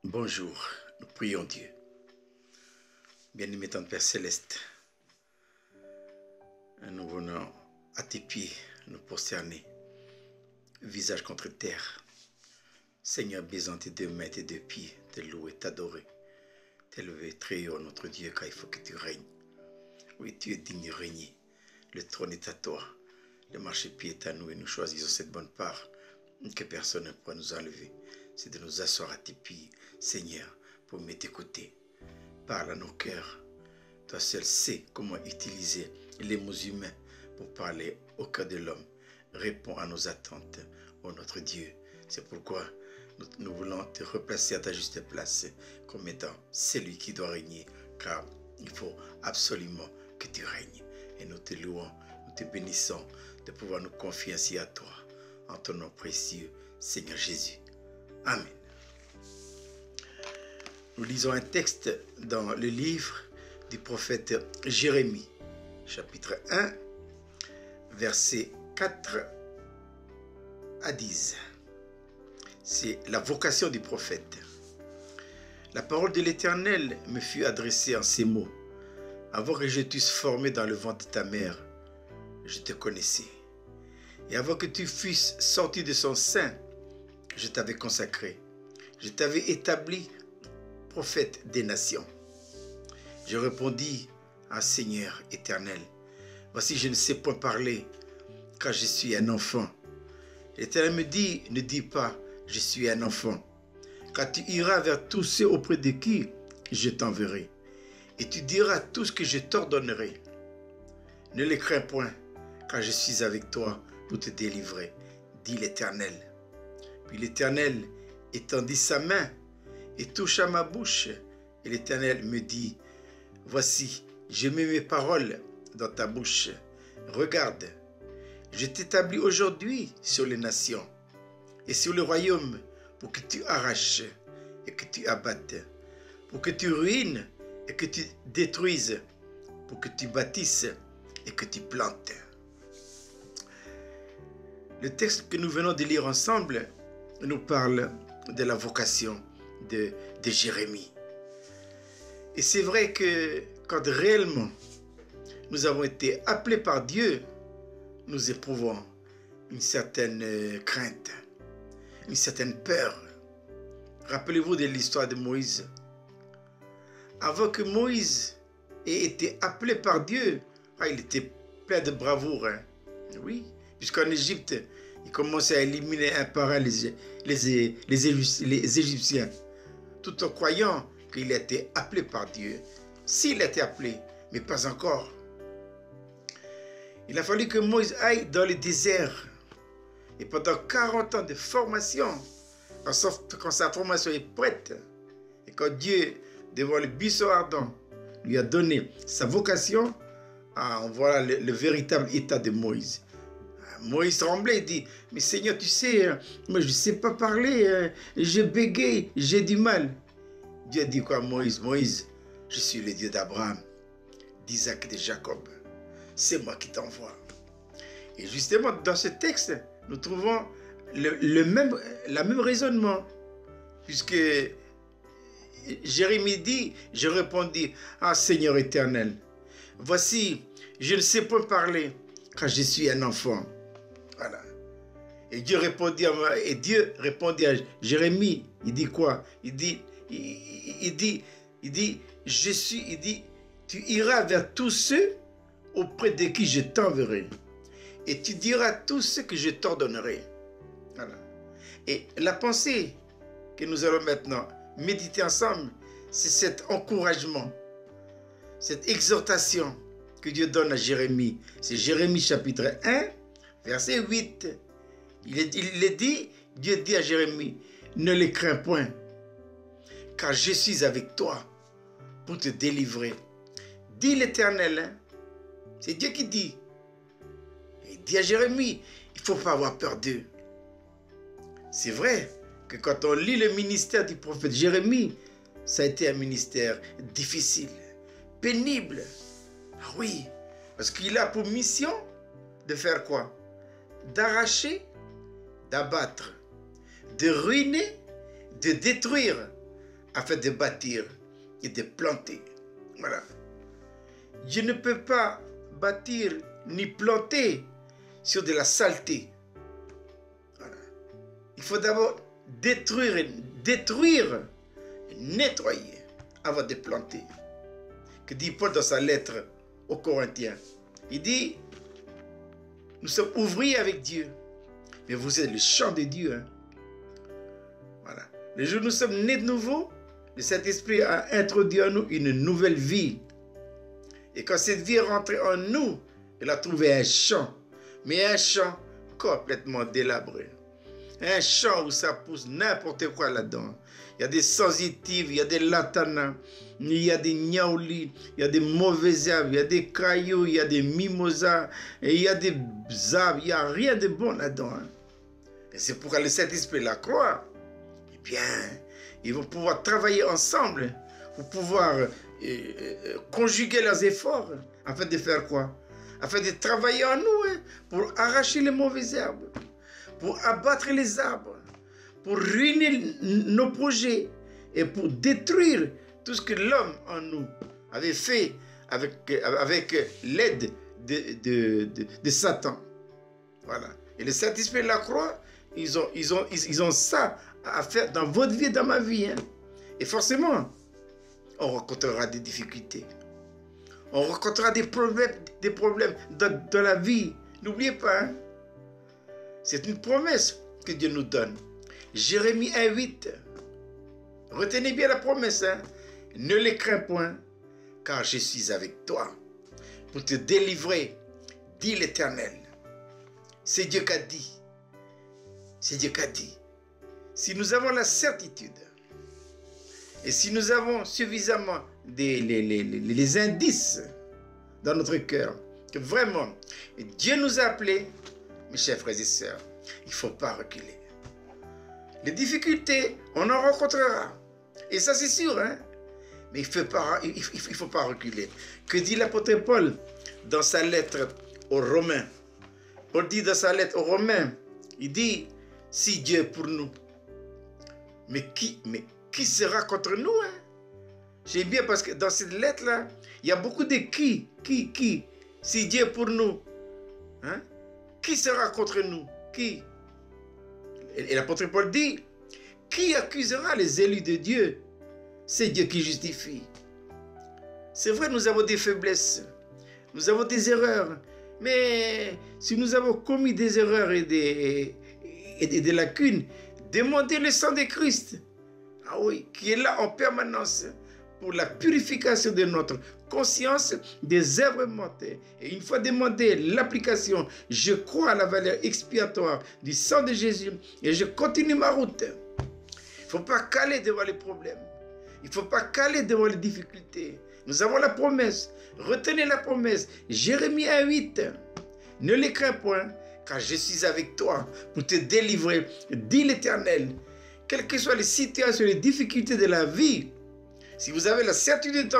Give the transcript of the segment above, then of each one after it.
Bonjour, nous prions Dieu. Bien-aimé ton Père Céleste, nous venons à tes pieds nous prosterner, visage contre terre. Seigneur, baisant tes deux mains, tes deux pieds, te louer, t'adorer, t'élever très haut, notre Dieu, car il faut que tu règnes. Oui, tu es digne de régner. Le trône est à toi, le marchepied est à nous et nous choisissons cette bonne part que personne ne pourra nous enlever. C'est de nous asseoir à tes pieds, Seigneur, pour mieux t'écouter. Parle à nos cœurs. Toi seul sais comment utiliser les mots humains pour parler au cœur de l'homme. Réponds à nos attentes, ô notre Dieu. C'est pourquoi nous voulons te replacer à ta juste place comme étant celui qui doit régner, car il faut absolument que tu règnes. Et nous te louons, nous te bénissons de pouvoir nous confier ainsi à toi, en ton nom précieux, Seigneur Jésus. Amen. Nous lisons un texte dans le livre du prophète Jérémie, chapitre 1, versets 4 à 10. C'est la vocation du prophète. La parole de l'Éternel me fut adressée en ces mots. Avant que je t'eusse formé dans le ventre de ta mère, je te connaissais. Et avant que tu fusses sorti de son sein, je t'avais consacré. Je t'avais établi prophète des nations. Je répondis à Seigneur éternel, voici je ne sais point parler, car je suis un enfant. L'Éternel me dit, ne dis pas, je suis un enfant, car tu iras vers tous ceux auprès de qui je t'enverrai, et tu diras tout ce que je t'ordonnerai. Ne les crains point, car je suis avec toi pour te délivrer, dit l'Éternel. Puis l'Éternel étendit sa main et toucha ma bouche, et l'Éternel me dit, voici, je mets mes paroles dans ta bouche. Regarde, je t'établis aujourd'hui sur les nations et sur le royaume pour que tu arraches et que tu abattes, pour que tu ruines et que tu détruises, pour que tu bâtisses et que tu plantes. Le texte que nous venons de lire ensemble nous parle de la vocation de Jérémie. Et c'est vrai que quand réellement nous avons été appelés par Dieu, nous éprouvons une certaine crainte, une certaine peur. Rappelez-vous de l'histoire de Moïse. Avant que Moïse ait été appelé par Dieu, il était plein de bravoure. Oui, puisqu'en Égypte, il commençait à éliminer un par un les Égyptiens, tout en croyant qu'il a été appelé par Dieu. S'il a été appelé, mais pas encore. Il a fallu que Moïse aille dans le désert. Et pendant 40 ans de formation, quand sa formation est prête, et quand Dieu, devant le buisson ardent, lui a donné sa vocation, on voit le véritable état de Moïse. Moïse tremblait et dit, mais Seigneur, tu sais, moi je ne sais pas parler, je bégaye, j'ai du mal. Dieu dit quoi à Moïse? Moïse, je suis le Dieu d'Abraham, d'Isaac et de Jacob. C'est moi qui t'envoie. Et justement, dans ce texte, nous trouvons la même raisonnement. Puisque Jérémie dit, je répondis, ah Seigneur éternel, voici, je ne sais pas parler, car je suis un enfant. Voilà. Et Dieu répondit à Jérémie, il dit quoi? Il dit, tu iras vers tous ceux auprès de qui je t'enverrai. Et tu diras tout ce que je t'ordonnerai. Voilà. Et la pensée que nous allons maintenant méditer ensemble, c'est cet encouragement, cette exhortation que Dieu donne à Jérémie. C'est Jérémie chapitre 1, verset 8. Dieu dit à Jérémie, ne les crains point, car je suis avec toi pour te délivrer. Dit l'Éternel, c'est Dieu qui dit. Il dit à Jérémie, il ne faut pas avoir peur d'eux. C'est vrai que quand on lit le ministère du prophète Jérémie, ça a été un ministère difficile, pénible. Ah oui, parce qu'il a pour mission de faire quoi? D'arracher, d'abattre, de ruiner, de détruire. afin de bâtir et de planter. Voilà. Dieu ne peut pas bâtir ni planter sur de la saleté. Voilà. Il faut d'abord détruire, nettoyer avant de planter. Que dit Paul dans sa lettre aux Corinthiens? Il dit, nous sommes ouvriers avec Dieu, mais vous êtes le champ de Dieu. Hein? Voilà. Le jour où nous sommes nés de nouveau, le Saint-Esprit a introduit en nous une nouvelle vie. Et quand cette vie est rentrée en nous, elle a trouvé un champ, mais un champ complètement délabré. Un champ où ça pousse n'importe quoi là-dedans. Il y a des sensitives, il y a des latanas, il y a des niaoulis, il y a des mauvais arbres, il y a des cailloux, il y a des mimosas, et il y a des arbres, il n'y a rien de bon là-dedans. Hein. Et c'est pourquoi le Saint-Esprit la croit. Eh bien, ils vont pouvoir travailler ensemble pour pouvoir conjuguer leurs efforts afin de faire quoi? Afin de travailler en nous, hein, pour arracher les mauvaises herbes, pour abattre les arbres, pour ruiner nos projets et pour détruire tout ce que l'homme en nous avait fait avec l'aide de Satan. Voilà. Et le Saint-Esprit de la croix, ils ont ça à faire dans votre vie et dans ma vie. Hein. Et forcément, on rencontrera des difficultés. On rencontrera des problèmes dans la vie. N'oubliez pas, hein? C'est une promesse que Dieu nous donne. Jérémie 1,8. Retenez bien la promesse. Hein? Ne les crains point, car je suis avec toi pour te délivrer, dit l'Éternel. C'est Dieu qui a dit. C'est Dieu qui a dit. Si nous avons la certitude et si nous avons suffisamment les indices dans notre cœur que vraiment Dieu nous a appelés, mes chers frères et sœurs, il ne faut pas reculer. Les difficultés, on en rencontrera. Et ça, c'est sûr. Hein? Mais il ne faut pas reculer. Que dit l'apôtre Paul dans sa lettre aux Romains? Paul dit dans sa lettre aux Romains, il dit, si Dieu est pour nous, mais qui sera contre nous? Hein? J'aime bien parce que dans cette lettre-là, il y a beaucoup de qui. Si Dieu est pour nous, hein? Qui sera contre nous? Qui? Et l'apôtre Paul dit, qui accusera les élus de Dieu? C'est Dieu qui justifie. C'est vrai, nous avons des faiblesses, nous avons des erreurs, mais si nous avons commis des erreurs et des lacunes, demandez le sang de Christ, ah oui, qui est là en permanence pour la purification de notre conscience des œuvres mortes. Et une fois demandé l'application, je crois à la valeur expiatoire du sang de Jésus et je continue ma route. Il ne faut pas caler devant les problèmes. Il ne faut pas caler devant les difficultés. Nous avons la promesse. Retenez la promesse. Jérémie 1,8. Ne les crains point, car je suis avec toi pour te délivrer, dit l'Éternel. Quelles que soient les situations, les difficultés de la vie, si vous avez la certitude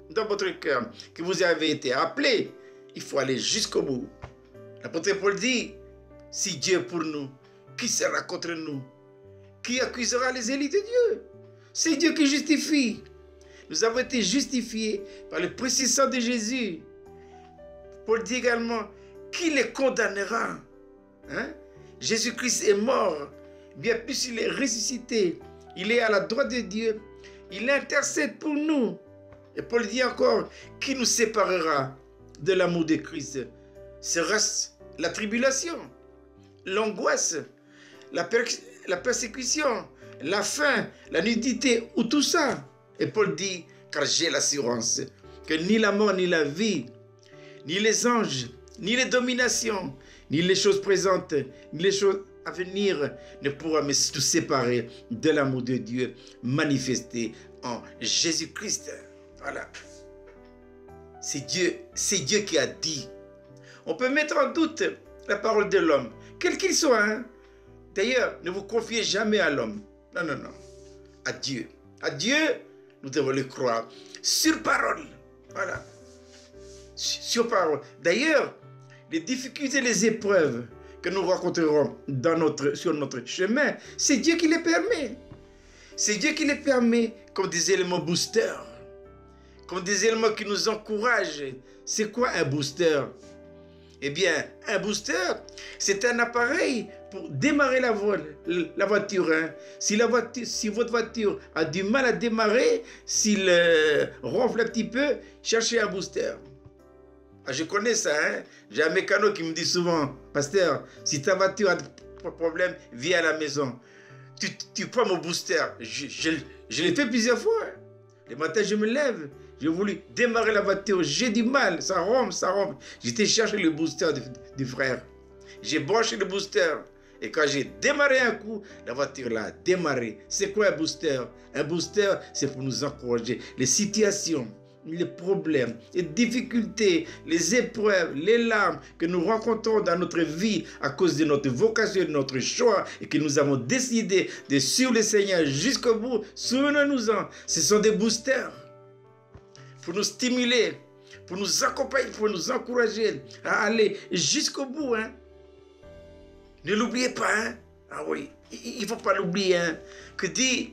dans votre cœur que vous avez été appelé, il faut aller jusqu'au bout. L'apôtre Paul dit, si Dieu est pour nous, qui sera contre nous? Qui accusera les élus de Dieu? C'est Dieu qui justifie. Nous avons été justifiés par le précieux sang de Jésus. Paul dit également, qui les condamnera? Hein? Jésus-Christ est mort, bien plus il est ressuscité. Il est à la droite de Dieu. Il intercède pour nous. Et Paul dit encore, qui nous séparera de l'amour de Christ? Sera-ce la tribulation, l'angoisse, la persécution, la faim, la nudité ou tout ça? Et Paul dit, car j'ai l'assurance que ni la mort, ni la vie, ni les anges, ni les dominations, ni les choses présentes, ni les choses à venir ne pourra me séparer de l'amour de Dieu manifesté en Jésus-Christ. Voilà. C'est Dieu qui a dit. On peut mettre en doute la parole de l'homme, quel qu'il soit. Hein? D'ailleurs, ne vous confiez jamais à l'homme. Non, non, non. À Dieu. À Dieu, nous devons le croire. Sur parole. Voilà. Sur parole. D'ailleurs, les difficultés, les épreuves que nous rencontrerons sur notre chemin, c'est Dieu qui les permet. C'est Dieu qui les permet comme des éléments boosters, comme des éléments qui nous encouragent. C'est quoi un booster? Eh bien, un booster, c'est un appareil pour démarrer la voiture. Hein. Si votre voiture a du mal à démarrer, s'il ronfle un petit peu, cherchez un booster. Ah, je connais ça. Hein. J'ai un mécano qui me dit souvent, pasteur, si ta voiture a des problèmes, viens à la maison. Tu prends mon booster. Je l'ai fait plusieurs fois. Hein. Le matin, je me lève. J'ai voulu démarrer la voiture. J'ai du mal. Ça rompt, ça rompt. J'étais chercher le booster du frère. J'ai branché le booster. Et quand j'ai démarré un coup, la voiture là a démarré. C'est quoi un booster? Un booster, c'est pour nous encourager. Les situations, les problèmes, les difficultés, les épreuves, les larmes que nous rencontrons dans notre vie à cause de notre vocation, de notre choix et que nous avons décidé de suivre le Seigneur jusqu'au bout. Souvenons-nous-en, ce sont des boosters pour nous stimuler, pour nous accompagner, pour nous encourager à aller jusqu'au bout. Hein. Ne l'oubliez pas. Hein. Ah oui, il ne faut pas l'oublier. Hein. Que dit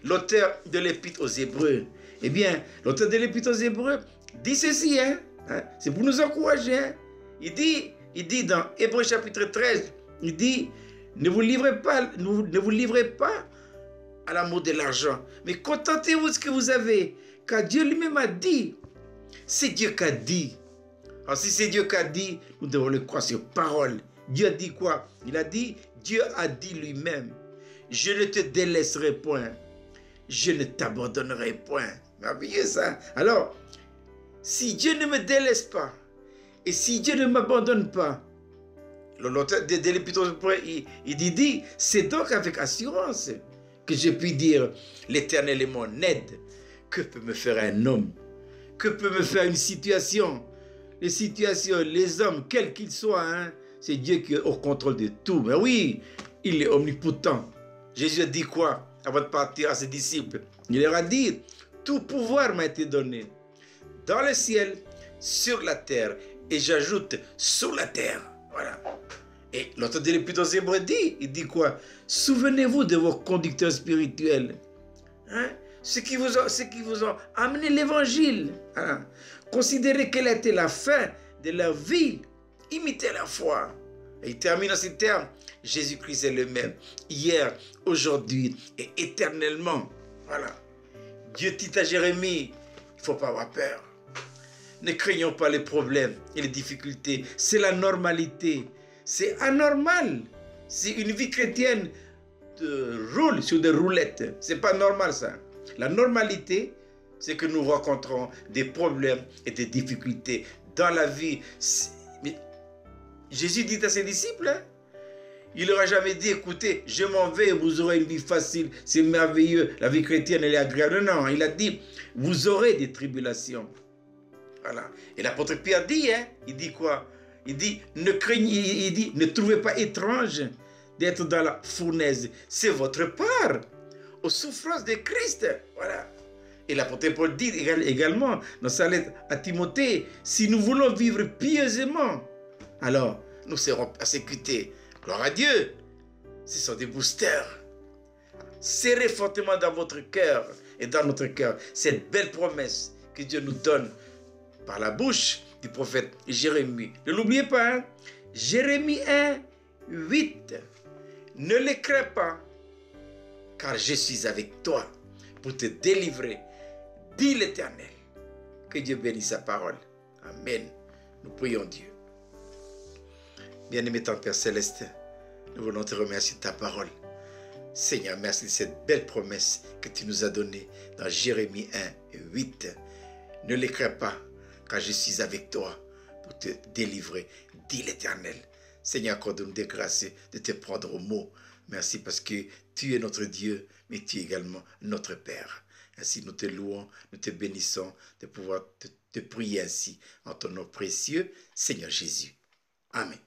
l'auteur de l'Épître aux Hébreux? Eh bien, l'auteur de l'Épître aux Hébreux dit ceci. Hein. C'est pour nous encourager. Hein. Il dit dans Hébreux chapitre 13, il dit, ne vous livrez pas à l'amour de l'argent, mais contentez-vous de ce que vous avez. Car Dieu lui-même a dit. C'est Dieu qui a dit. Alors si c'est Dieu qui a dit, nous devons le croire sur parole. Dieu a dit quoi? Il a dit, Dieu a dit lui-même, je ne te délaisserai point, je ne t'abandonnerai point. Merveilleux ça. Alors, si Dieu ne me délaisse pas, et si Dieu ne m'abandonne pas, l'auteur de l'Épître, il dit, c'est donc avec assurance que je puis dire, l'Éternel est mon aide. Que peut me faire un homme? Que peut me faire une situation? Les situations, les hommes, quels qu'ils soient, hein, c'est Dieu qui est au contrôle de tout. Mais oui, il est omnipotent. Jésus a dit quoi avant de partir à ses disciples? Il leur a dit, tout pouvoir m'a été donné dans le ciel, sur la terre, et j'ajoute sous la terre. Voilà. Et l'auteur de l'Épître aux Hébreux dit, il dit quoi? Souvenez-vous de vos conducteurs spirituels. Hein? Ceux qui vous ont amené l'évangile. Hein? Considérez quelle était la fin de leur vie. Imitez la foi. Et il termine en ces termes. Jésus-Christ est le même. Hier, aujourd'hui et éternellement. Voilà. Dieu dit à Jérémie, il ne faut pas avoir peur. Ne craignons pas les problèmes et les difficultés. C'est la normalité. C'est anormal. Si une vie chrétienne roule sur des roulettes, c'est pas normal ça. La normalité, c'est que nous rencontrons des problèmes et des difficultés dans la vie. Mais Jésus dit à ses disciples, hein, il leur a jamais dit, écoutez, je m'en vais, vous aurez une vie facile, c'est merveilleux, la vie chrétienne, elle est agréable. Non, il a dit, vous aurez des tribulations. Voilà. Et l'apôtre Pierre dit, hein, il dit quoi? Il dit, ne trouvez pas étrange d'être dans la fournaise. C'est votre part aux souffrances de Christ. Voilà. Et l'apôtre Paul dit également dans sa lettre à Timothée, si nous voulons vivre pieusement, alors nous serons persécutés. Gloire à Dieu. Ce sont des boosters. Serrez fortement dans votre cœur et dans notre cœur cette belle promesse que Dieu nous donne par la bouche du prophète Jérémie. Ne l'oubliez pas. Hein? Jérémie 1, 8. Ne les crains pas, car je suis avec toi pour te délivrer, dit l'Éternel. Que Dieu bénisse sa parole. Amen. Nous prions Dieu. Bien-aimé ton Père Céleste, nous voulons te remercier de ta parole. Seigneur, merci de cette belle promesse que tu nous as donnée dans Jérémie 1, 8. Ne les crains pas, car je suis avec toi pour te délivrer, dit l'Éternel. Seigneur, accorde-nous des grâces de te prendre au mot. Merci parce que tu es notre Dieu, mais tu es également notre Père. Ainsi, nous te louons, nous te bénissons de pouvoir te prier ainsi en ton nom précieux, Seigneur Jésus. Amen.